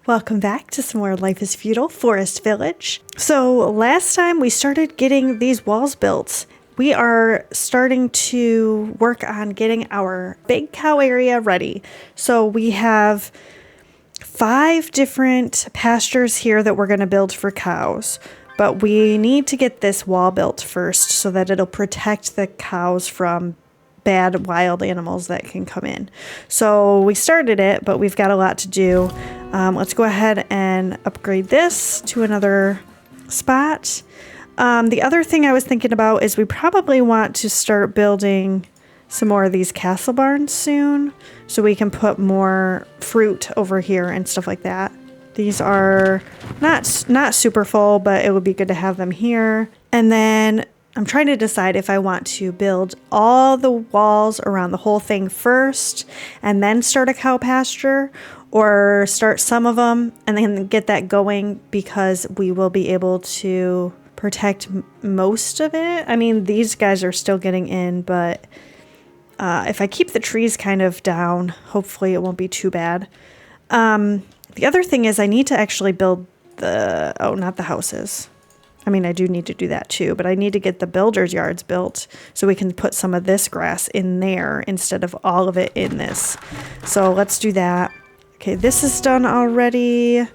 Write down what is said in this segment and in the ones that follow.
Welcome back to some more Life is Feudal Forest Village. So last time we started getting these walls built. We are starting to work on getting our big cow area ready. So we have 5 different pastures here that we're going to build for cows. But we need to get this wall built first so that it'll protect the cows from bad wild animals that can come in. So we started it, but we've got a lot to do. Let's go ahead and upgrade this to another spot. The other thing I was thinking about is we probably want to start building some more of these castle barns soon so we can put more fruit over here and stuff like that. These are not super full, but it would be good to have them here. And then I'm trying to decide if I want to build all the walls around the whole thing first and then start a cow pasture, or start some of them and then get that going because we will be able to protect most of it. I mean, these guys are still getting in, but if I keep the trees kind of down, hopefully it won't be too bad. The other thing is I need to actually build not the houses. I mean, I do need to do that too, but I need to get the builder's yards built so we can put some of this grass in there instead of all of it in this. So let's do that. Okay, this is done already.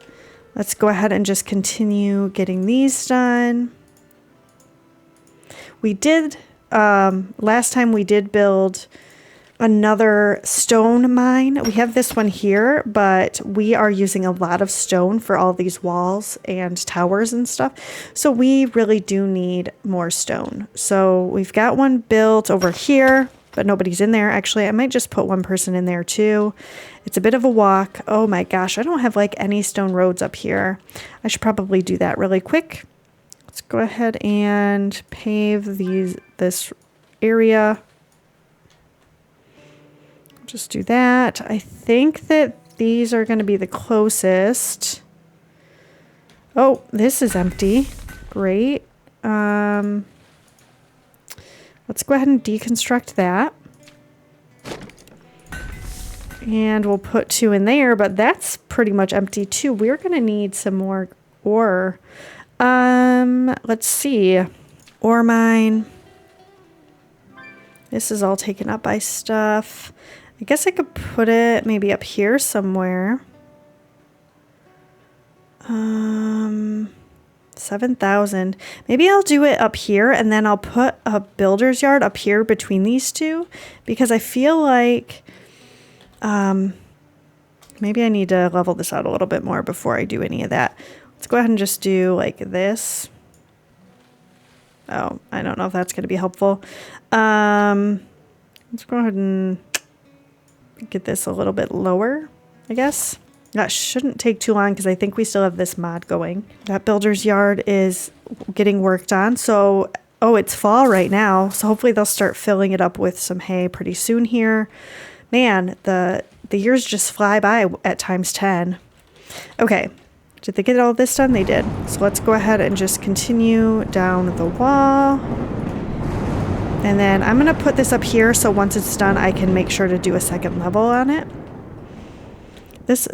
Let's go ahead and just continue getting these done. We did, last time we did build another stone mine. We have this one here, but we are using a lot of stone for all these walls and towers and stuff. So we really do need more stone. So we've got one built over here, but nobody's in there. Actually, I might just put one person in there too. It's a bit of a walk. Oh my gosh, I don't have like any stone roads up here. I should probably do that really quick. Let's go ahead and pave this area. Just do that. I think that these are going to be the closest. Oh, this is empty. Great. Let's go ahead and deconstruct that. And we'll put 2 in there, but that's pretty much empty too. We're going to need some more ore. Let's see. Ore mine. This is all taken up by stuff. I guess I could put it maybe up here somewhere. 7,000. Maybe I'll do it up here and then I'll put a builder's yard up here between these two because I feel like maybe I need to level this out a little bit more before I do any of that. Let's go ahead and just do like this. Oh, I don't know if that's going to be helpful. Let's go ahead and get this a little bit lower, I guess. That shouldn't take too long because I think we still have this mod going. That builder's yard is getting worked on. So, it's fall right now. So hopefully they'll start filling it up with some hay pretty soon here. Man, the years just fly by at times 10. Okay, did they get all this done? They did. So let's go ahead and just continue down the wall. And then I'm going to put this up here so once it's done, I can make sure to do a second level on it.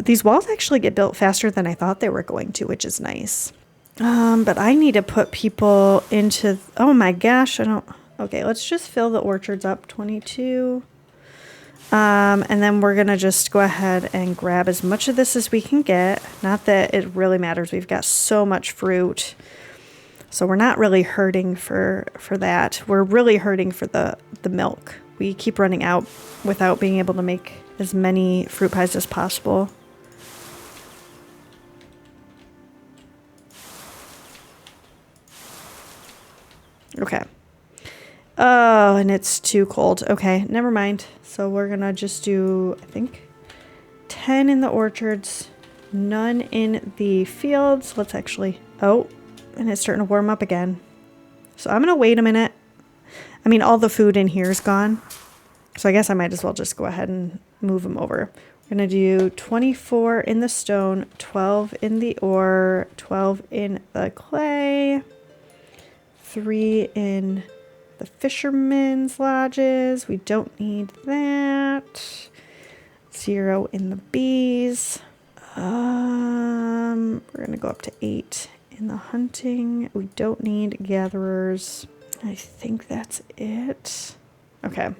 These walls actually get built faster than I thought they were going to, which is nice. But I need to put people into... Oh my gosh, Okay, let's just fill the orchards up, 22. And then we're going to just go ahead and grab as much of this as we can get. Not that it really matters. We've got so much fruit. So we're not really hurting for that. We're really hurting for the milk. We keep running out without being able to make as many fruit pies as possible. Okay. Oh, and it's too cold. Okay, never mind. So we're going to just do, I think, 10 in the orchards, none in the fields. Let's actually... Oh, and it's starting to warm up again. So I'm going to wait a minute. I mean, all the food in here is gone. So I guess I might as well just go ahead and move them over. We're going to do 24 in the stone, 12 in the ore, 12 in the clay, 3 in the fishermen's lodges. We don't need that. 0 in the bees. going to go up to 8 in the hunting. We don't need gatherers. I think that's it. Okay.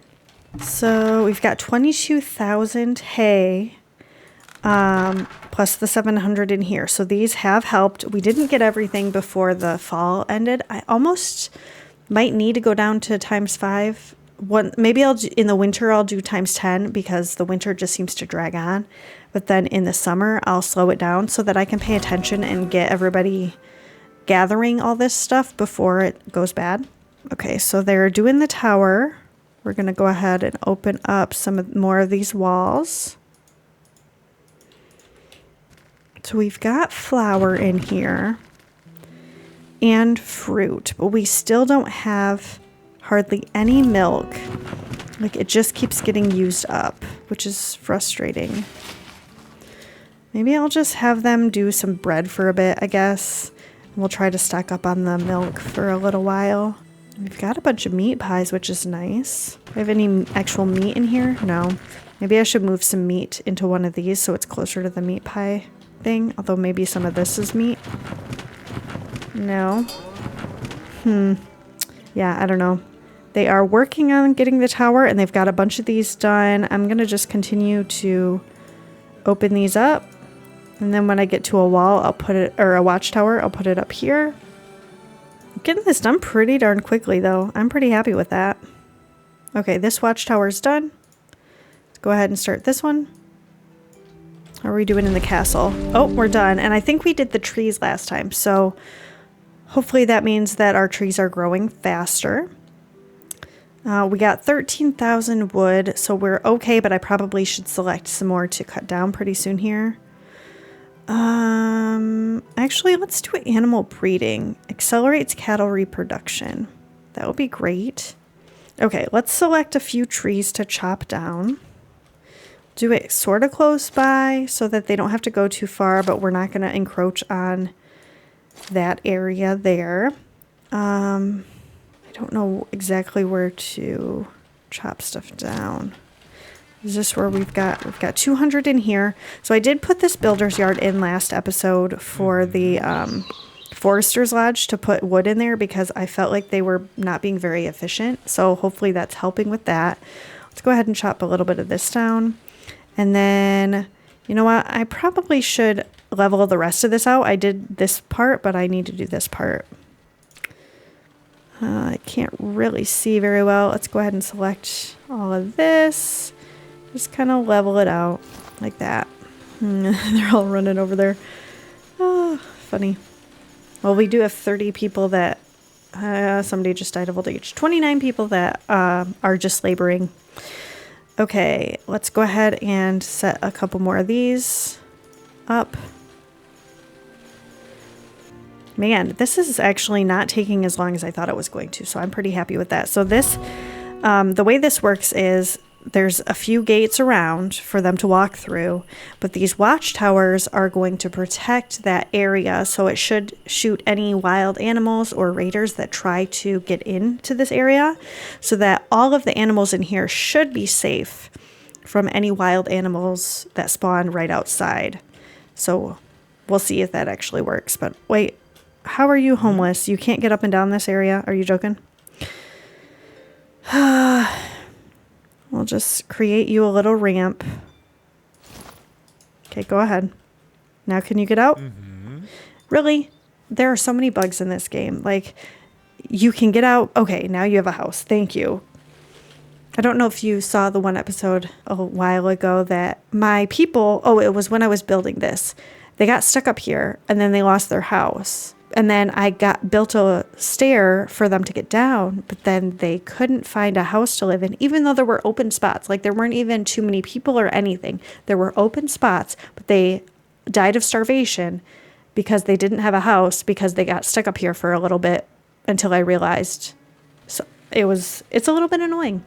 So we've got 22,000 hay, plus the 700 in here. So these have helped. We didn't get everything before the fall ended. I almost might need to go down to ×5. Maybe in the winter I'll do ×10 because the winter just seems to drag on. But then in the summer I'll slow it down so that I can pay attention and get everybody gathering all this stuff before it goes bad. Okay, so they're doing the tower. We're going to go ahead and open up more of these walls. So we've got flour in here and fruit, but we still don't have hardly any milk. Like, it just keeps getting used up, which is frustrating. Maybe I'll just have them do some bread for a bit, I guess. We'll try to stock up on the milk for a little while. We've got a bunch of meat pies, which is nice. Do I have any actual meat in here? No. Maybe I should move some meat into one of these so it's closer to the meat pie thing. Although maybe some of this is meat. No. Yeah, I don't know. They are working on getting the tower, and they've got a bunch of these done. I'm going to just continue to open these up. And then when I get to a wall, I'll put it, or a watchtower, I'll put it up here. Getting this done pretty darn quickly, though. I'm pretty happy with that. Okay, this watchtower is done. Let's go ahead and start this one. How are we doing in the castle? Oh, we're done. And I think we did the trees last time, so hopefully that means that our trees are growing faster. We got 13,000 wood, so we're okay, but I probably should select some more to cut down pretty soon here. Actually, let's do animal breeding. Accelerates cattle reproduction. That would be great. Okay, let's select a few trees to chop down. Do it sort of close by so that they don't have to go too far, but we're not going to encroach on that area there. I don't know exactly where to chop stuff down. Is this where we've got 200 in here. So I did put this builder's yard in last episode for the forester's lodge to put wood in there because I felt like they were not being very efficient. So hopefully that's helping with that. Let's go ahead and chop a little bit of this down. And then, you know what? I probably should level the rest of this out. I did this part, but I need to do this part. I can't really see very well. Let's go ahead and select all of this. Just kind of level it out like that. They're all running over there. Oh, funny. Well, we do have 30 people that somebody just died of old age. 29 people that are just laboring. Okay, let's go ahead and set a couple more of these up. Man, this is actually not taking as long as I thought it was going to, so I'm pretty happy with that. So this, the way this works is there's a few gates around for them to walk through, but these watchtowers are going to protect that area, so it should shoot any wild animals or raiders that try to get into this area, so that all of the animals in here should be safe from any wild animals that spawn right outside. So we'll see if that actually works. But wait, how are you homeless? You can't get up and down this area? Are you joking? We'll just create you a little ramp. Okay, go ahead. Now can you get out? Really? There are so many bugs in this game. Like, you can get out. Okay, now you have a house. Thank you. I don't know if you saw the one episode a while ago that my people, it was when I was building this. They got stuck up here and then they lost their house. And then I built a stair for them to get down, but then they couldn't find a house to live in, even though there were open spots. Like, there weren't even too many people or anything. There were open spots, but they died of starvation because they didn't have a house because they got stuck up here for a little bit until I realized. So it's a little bit annoying.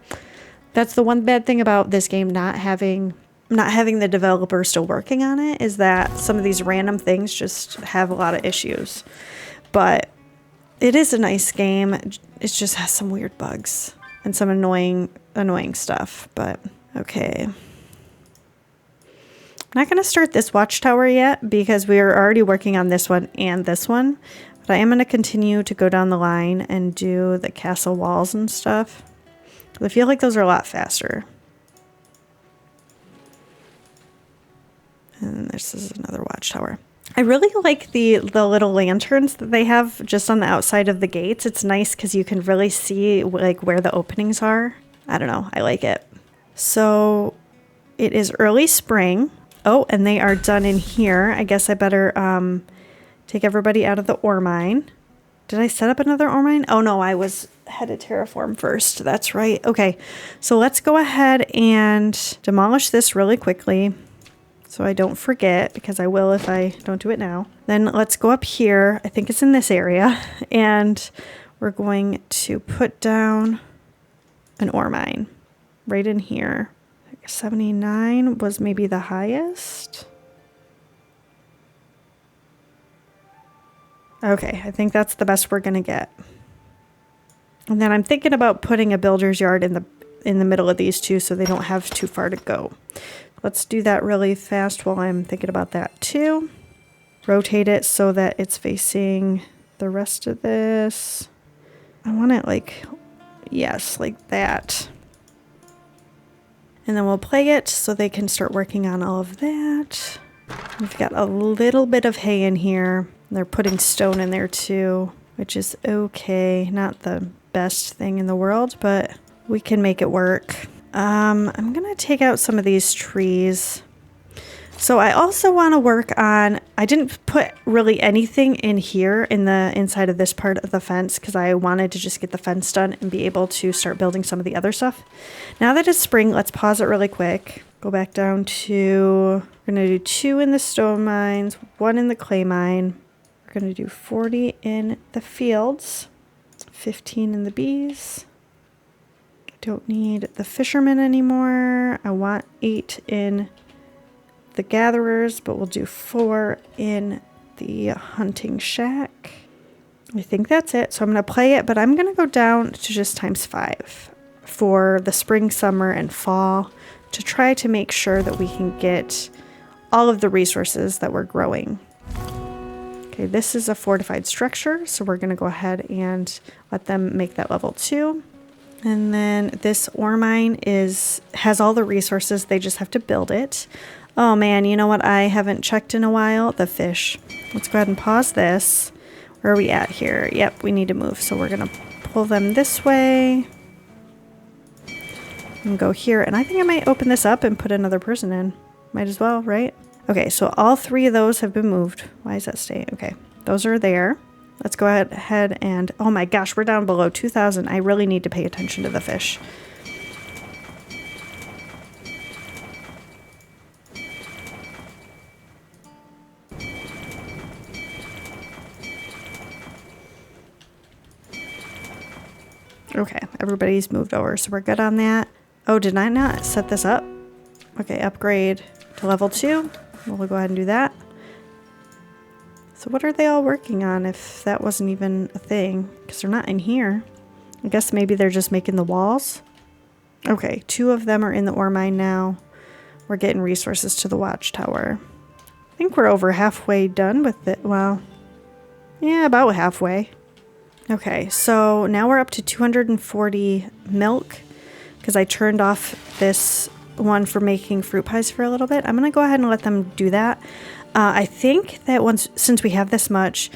That's the one bad thing about this game not having the developer still working on it, is that some of these random things just have a lot of issues. But it is a nice game. It just has some weird bugs and some annoying stuff. But okay. I'm not going to start this watchtower yet because we are already working on this one and this one. But I am going to continue to go down the line and do the castle walls and stuff. I feel like those are a lot faster. And this is another watchtower. I really like the little lanterns that they have just on the outside of the gates. It's nice because you can really see like where the openings are. I don't know. I like it. So it is early spring. Oh, and they are done in here. I guess I better take everybody out of the ore mine. Did I set up another ore mine? Oh no, I had to terraform first. That's right. Okay, so let's go ahead and demolish this really quickly so I don't forget, because I will if I don't do it now. Then let's go up here. I think it's in this area. And we're going to put down an ore mine right in here. 79 was maybe the highest. Okay, I think that's the best we're gonna get. And then I'm thinking about putting a builder's yard in the middle of these two so they don't have too far to go. Let's do that really fast while I'm thinking about that too. Rotate it so that it's facing the rest of this. I want it like, yes, like that. And then we'll play it so they can start working on all of that. We've got a little bit of hay in here. They're putting stone in there too, which is okay. Not the best thing in the world, but we can make it work. I'm gonna take out some of these trees. So I also want to work on, I didn't put really anything in here in the inside of this part of the fence because I wanted to just get the fence done and be able to start building some of the other stuff. Now that it's spring, let's pause it really quick. Go back down to, we're gonna do 2 in the stone mines, 1 in the clay mine. We're gonna do 40 in the fields, 15 in the bees. Don't need the fishermen anymore. I want 8 in the gatherers, but we'll do 4 in the hunting shack. I think that's it. So I'm going to play it, but I'm going to go down to just ×5 for the spring, summer, and fall to try to make sure that we can get all of the resources that we're growing. Okay, this is a fortified structure, so we're going to go ahead and let them make that level 2. And then this ore mine has all the resources. They just have to build it. Oh man, you know what I haven't checked in a while? The fish. Let's go ahead and pause this. Where are we at here? Yep, we need to move. So we're going to pull them this way. And go here. And I think I might open this up and put another person in. Might as well, right? Okay, so all 3 of those have been moved. Why is that staying? Okay, those are there. Let's go ahead and, oh my gosh, we're down below 2,000. I really need to pay attention to the fish. Okay, everybody's moved over, so we're good on that. Oh, did I not set this up? Okay, upgrade to level 2. We'll go ahead and do that. So what are they all working on if that wasn't even a thing? Because they're not in here. I guess maybe they're just making the walls. Okay, 2 of them are in the ore mine now. We're getting resources to the watchtower. I think we're over halfway done with it. Well, yeah, about halfway. Okay, so now we're up to 240 milk because I turned off this one for making fruit pies for a little bit. I'm going to go ahead and let them do that. I think that since we have this much,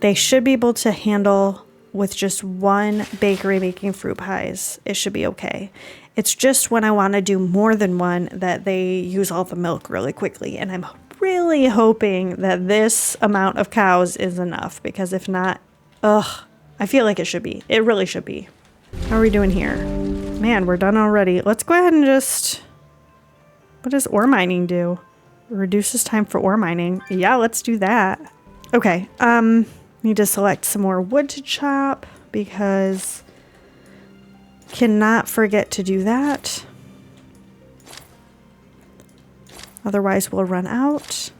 they should be able to handle with just 1 bakery making fruit pies. It should be okay. It's just when I want to do more than 1 that they use all the milk really quickly. And I'm really hoping that this amount of cows is enough because if not, I feel like it should be. It really should be. How are we doing here? Man, we're done already. Let's go ahead and just... What does ore mining do? Reduces time for ore mining. Yeah, let's do that. Okay, need to select some more wood to chop because cannot forget to do that. Otherwise we'll run out.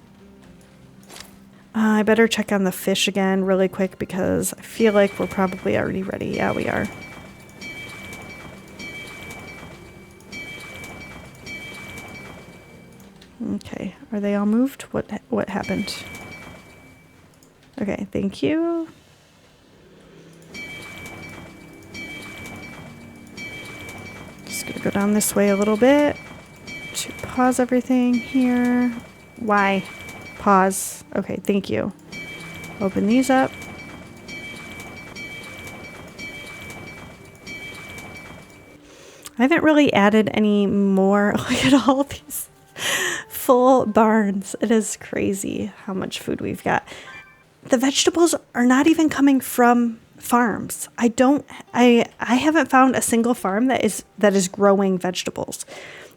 I better check on the fish again really quick because I feel like we're probably already ready. Yeah, we are. Okay, Are they all moved? What happened? Okay, thank you. Just gonna go down this way a little bit to pause everything here. Why? Pause. Okay, thank you. Open these up. I haven't really added any more. Look at all these full barns. It is crazy how much food we've got. The vegetables are not even coming from farms. I haven't found a single farm that is growing vegetables.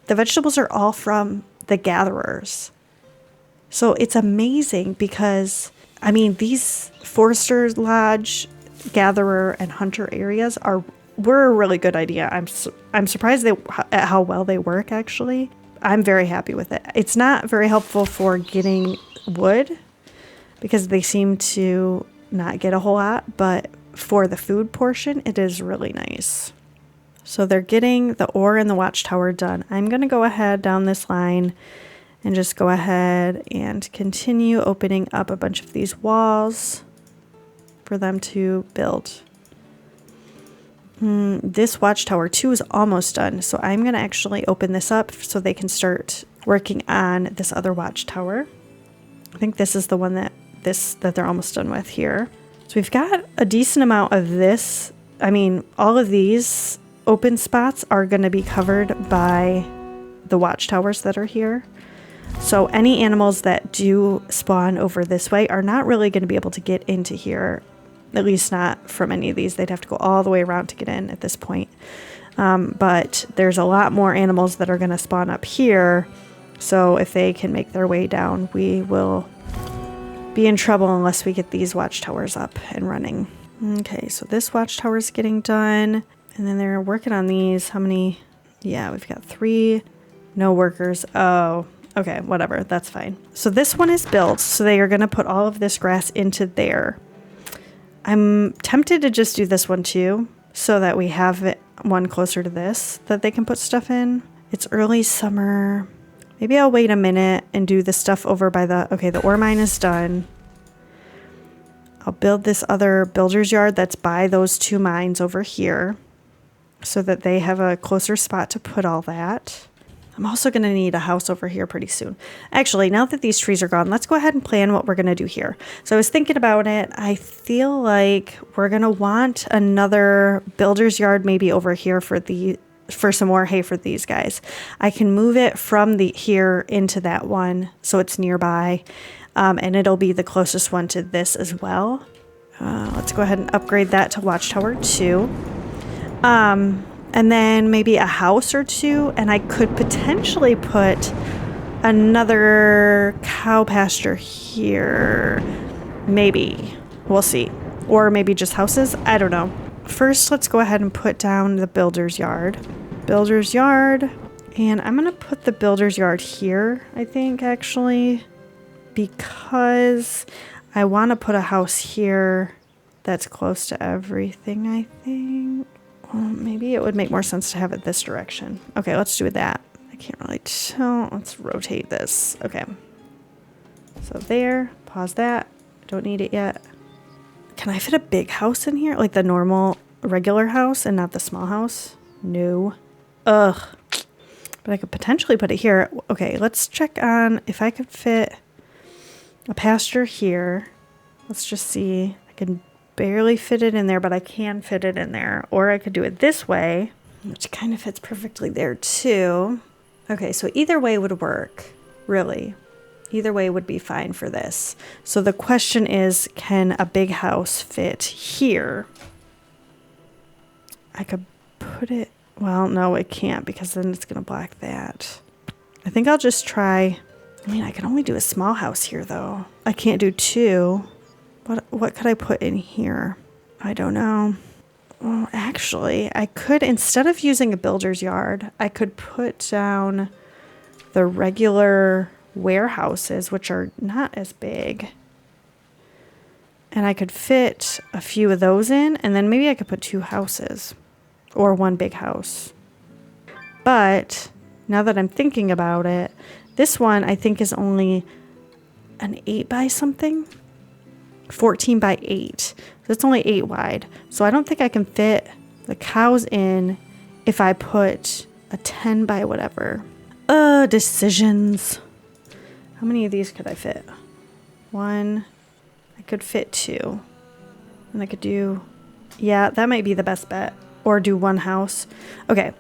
The vegetables are all from the gatherers. So it's amazing because, I mean, these Forester Lodge, gatherer, and hunter areas were a really good idea. I'm surprised at how well they work, actually. I'm very happy with it. It's not very helpful for getting wood because they seem to not get a whole lot, but for the food portion, it is really nice. So they're getting the ore and the watchtower done. I'm going to go ahead down this line and just go ahead and continue opening up a bunch of these walls for them to build. This watchtower 2 is almost done, so I'm going to actually open this up so they can start working on this other watchtower. I think this is the one that they're almost done with here. So we've got a decent amount of this. I mean, all of these open spots are going to be covered by the watchtowers that are here. So any animals that do spawn over this way are not really going to be able to get into here. At least not from any of these. They'd have to go all the way around to get in at this point. But there's a lot more animals that are going to spawn up here. So if they can make their way down, we will be in trouble unless we get these watchtowers up and running. Okay, so this watchtower is getting done. And then they're working on these. How many? Yeah, we've got 3. No workers. Oh, okay, whatever. That's fine. So this one is built. So they are going to put all of this grass into there. I'm tempted to just do this one too, so that we have one closer to this that they can put stuff in. It's early summer. Maybe I'll wait a minute and do the stuff over by the ore mine is done. I'll build this other builder's yard that's by those 2 mines over here so that they have a closer spot to put all that. I'm also going to need a house over here pretty soon. Actually, now that these trees are gone, let's go ahead and plan what we're going to do here. So I was thinking about it. I feel like we're going to want another builder's yard maybe over here for some more hay for these guys. I can move it from here into that one so it's nearby, and it'll be the closest one to this as well. Let's go ahead and upgrade that to Watchtower 2. And then maybe a house or 2, and I could potentially put another cow pasture here. Maybe. We'll see. Or maybe just houses. I don't know. First, let's go ahead and put down the builder's yard. Builder's yard. And I'm going to put the builder's yard here, I think, actually, because I want to put a house here that's close to everything, I think. Well, maybe it would make more sense to have it this direction. Okay, let's do that. I can't really tell. Let's rotate this. Okay. So there. Pause that. Don't need it yet. Can I fit a big house in here? Like the normal, regular house and not the small house? No. Ugh. But I could potentially put it here. Okay, let's check on if I could fit a pasture here. Let's just see. I can barely fit it in there, but I can fit it in there. Or I could do it this way, which kind of fits perfectly there too. Okay, so either way would work, really. Either way would be fine for this. So the question is, can a big house fit here? I could put it, well, no, it can't because then it's going to block that. I think I'll just try, I mean, I can only do a small house here though. I can't do 2. What could I put in here? I don't know. Well, actually, I could, instead of using a builder's yard, I could put down the regular warehouses, which are not as big. And I could fit a few of those in, and then maybe I could put 2 houses or 1 big house. But now that I'm thinking about it, This one I think is only an 8 by something. 14 by 8. So it's only 8 wide. So I don't think I can fit the cows in if I put a 10 by whatever. Decisions. How many of these could I fit? 1. I could fit 2. And I could do, yeah, that might be the best bet. Or do 1 house. Okay,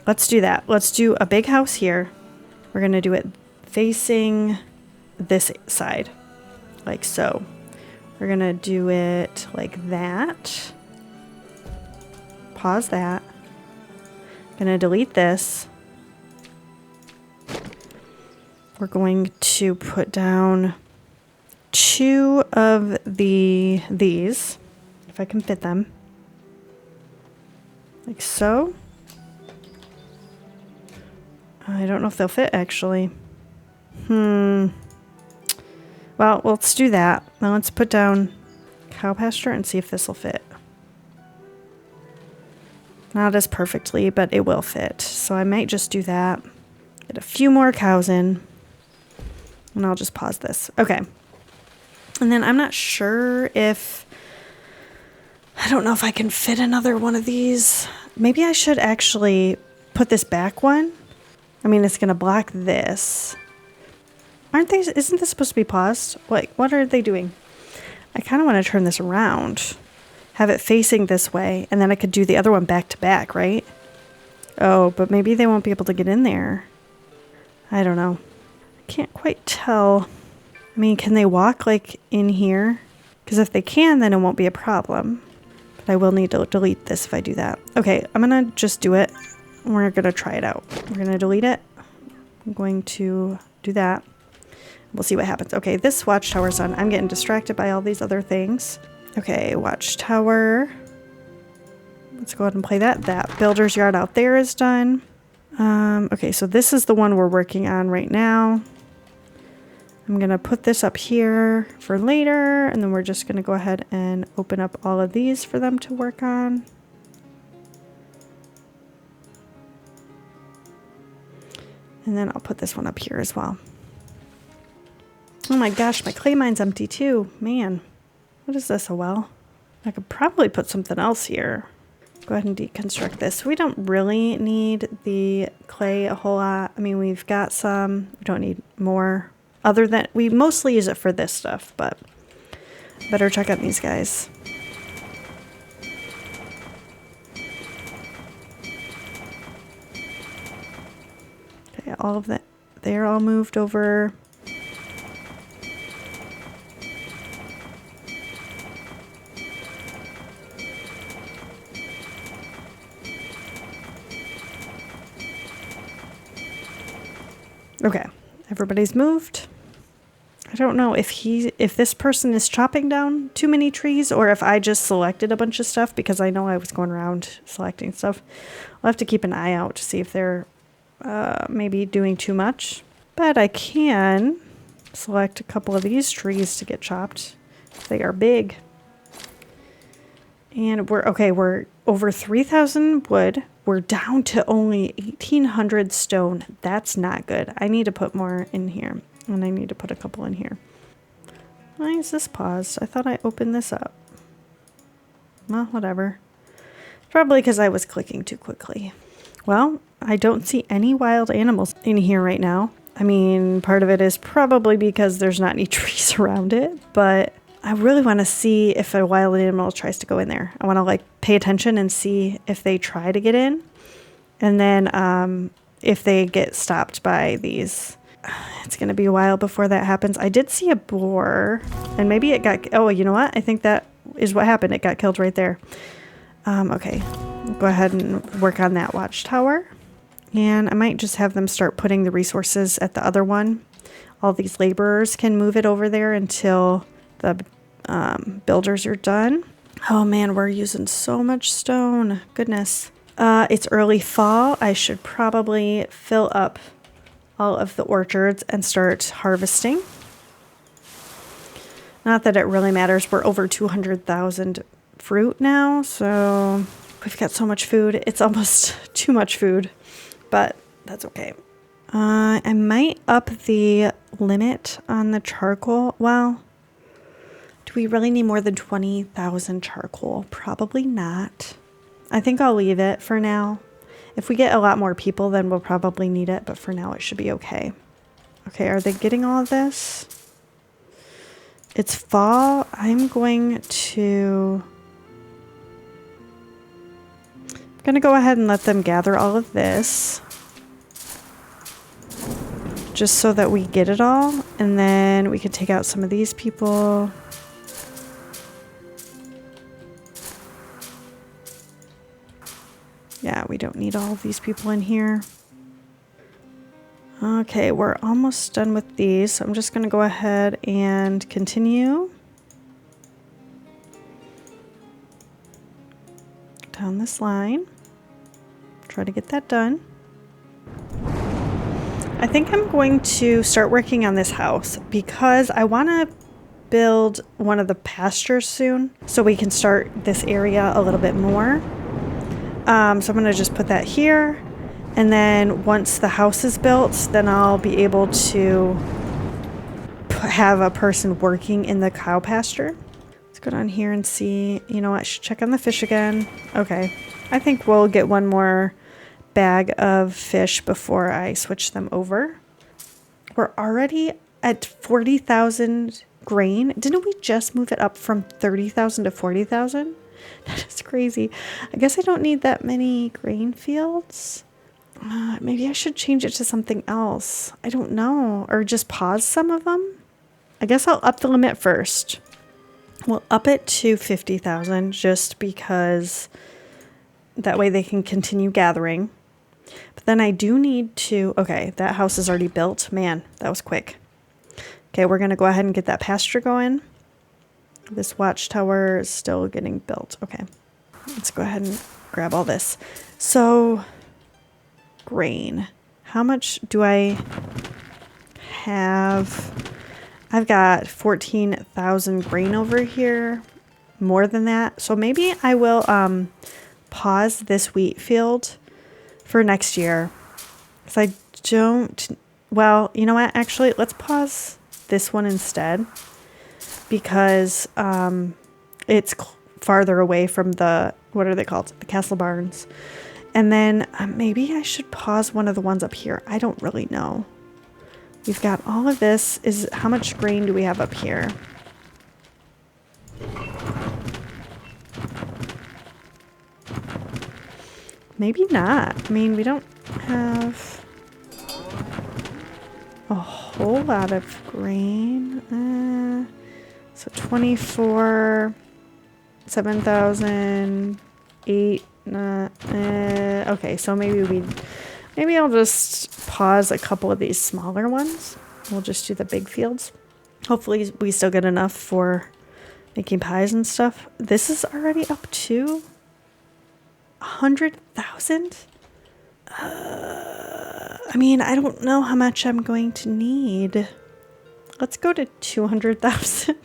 let's do that. Let's do a big house here. We're going to do it facing this side. Like so. We're going to do it like that. Pause that. Going to delete this. We're going to put down 2 of these, if I can fit them. Like so. I don't know if they'll fit actually. Well, let's do that. Now let's put down cow pasture and see if this will fit. Not as perfectly, but it will fit. So I might just do that. Get a few more cows in. And I'll just pause this. Okay. And then I'm not sure if... I don't know if I can fit another one of these. Maybe I should actually put this back one. I mean, it's going to block this. Aren't they... Isn't this supposed to be paused? Like, what are they doing? I kind of want to turn this around. Have it facing this way. And then I could do the other one back to back, right? Oh, but maybe they won't be able to get in there. I don't know. Can't quite tell. I mean, can they walk like in here? Because if they can, then it won't be a problem. But I will need to delete this if I do that. Okay, I'm going to just do it. We're going to try it out. We're going to delete it. I'm going to do that. We'll see what happens. Okay, this watchtower's on. I'm getting distracted by all these other things. Okay, watchtower. Let's go ahead and play that. That builder's yard out there is done. Okay, so this is the one we're working on right now. I'm going to put this up here for later, and then we're just going to go ahead and open up all of these for them to work on. And then I'll put this one up here as well. Oh my gosh, my clay mine's empty too. Man, what is this, a well? I could probably put something else here. Go ahead and deconstruct this. We don't really need the clay a whole lot. I mean, we've got some. We don't need more. Other than, we mostly use it for this stuff, but better check out these guys. Okay, all of that, they're all moved over. Okay, everybody's moved. I don't know if this person is chopping down too many trees or if I just selected a bunch of stuff because I know I was going around selecting stuff. I'll have to keep an eye out to see if they're maybe doing too much. But I can select a couple of these trees to get chopped. They are big. And we're over 3,000 wood. We're down to only 1,800 stone. That's not good. I need to put more in here. And I need to put a couple in here. Why is this paused? I thought I opened this up. Well, whatever. Probably because I was clicking too quickly. Well, I don't see any wild animals in here right now. I mean, part of it is probably because there's not any trees around it. But I really want to see if a wild animal tries to go in there. I want to like pay attention and see if they try to get in. And then if they get stopped by these. It's going to be a while before that happens. I did see a boar and maybe it got, oh, you know what? I think that is what happened. It got killed right there. Okay, go ahead and work on that watchtower. And I might just have them start putting the resources at the other one. All these laborers can move it over there until the builders are done. Oh man, we're using so much stone. Goodness. It's early fall. I should probably fill up all of the orchards and start harvesting. Not that it really matters. We're over 200,000 fruit now, so we've got so much food. It's almost too much food, but that's okay. I might up the limit on the charcoal. Well, do we really need more than 20,000 charcoal? Probably not. I think I'll leave it for now. If we get a lot more people, then we'll probably need it, but for now it should be okay. Okay, are they getting all of this? It's fall. I'm going to go ahead and let them gather all of this. Just so that we get it all. And then we can take out some of these people. Yeah, we don't need all of these people in here. Okay, we're almost done with these. So I'm just going to go ahead and continue down this line. Try to get that done. I think I'm going to start working on this house because I want to build one of the pastures soon so we can start this area a little bit more. So I'm going to just put that here. And then once the house is built, then I'll be able to have a person working in the cow pasture. Let's go down here and see. You know what? I should check on the fish again. Okay. I think we'll get one more bag of fish before I switch them over. We're already at 40,000 grain. Didn't we just move it up from 30,000 to 40,000? That is crazy. I guess I don't need that many grain fields. Maybe I should change it to something else. I don't know. Or just pause some of them. I guess I'll up the limit first. We'll up it to 50,000 just because that way they can continue gathering. But then I do need to... Okay, that house is already built. Man, that was quick. Okay, we're going to go ahead and get that pasture going. This watchtower is still getting built. Okay, let's go ahead and grab all this. So... grain. How much do I have? I've got 14,000 grain over here. More than that. So maybe I will pause this wheat field for next year. Because I don't... Well, you know what? Actually, let's pause this one instead. Because it's farther away from the... What are they called? The castle barns. And then maybe I should pause one of the ones up here. I don't really know. We've got all of this. How much grain do we have up here? Maybe not. I mean, we don't have a whole lot of grain. So 24, 7,000, 8. Okay, so maybe I'll just pause a couple of these smaller ones. We'll just do the big fields. Hopefully we still get enough for making pies and stuff. This is already up to 100,000. I mean, I don't know how much I'm going to need. Let's go to 200,000.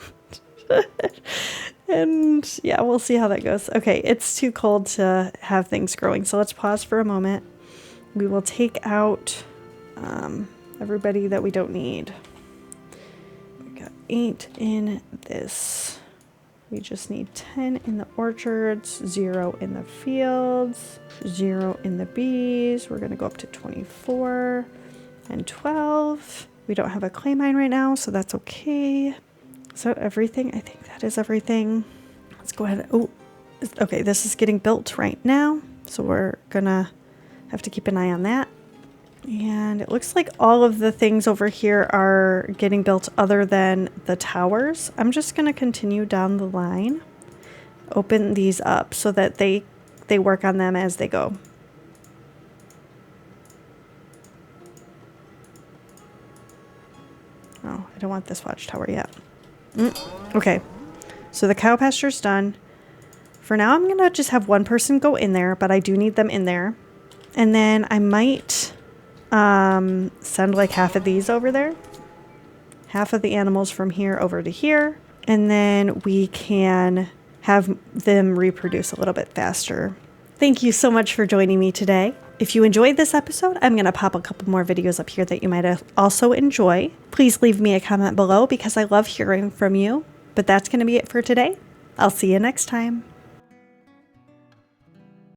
And yeah, we'll see how that goes. Okay, it's too cold to have things growing, so let's pause for a moment. We will take out everybody that we don't need. We got 8 in this. We just need 10 in the orchards, 0 in the fields, 0 in the bees. We're going to go up to 24 and 12. We don't have a clay mine right now, so that's okay. Is that everything? I think that is everything. Let's go ahead. Oh, okay. This is getting built right now. So we're gonna have to keep an eye on that. And it looks like all of the things over here are getting built other than the towers. I'm just gonna continue down the line. Open these up so that they work on them as they go. Oh, I don't want this watchtower yet. Okay, so the cow pasture's done. For now, I'm going to just have one person go in there, but I do need them in there. And then I might send like half of these over there. Half of the animals from here over to here. And then we can have them reproduce a little bit faster. Thank you so much for joining me today. If you enjoyed this episode, I'm going to pop a couple more videos up here that you might also enjoy. Please leave me a comment below because I love hearing from you. But that's going to be it for today. I'll see you next time.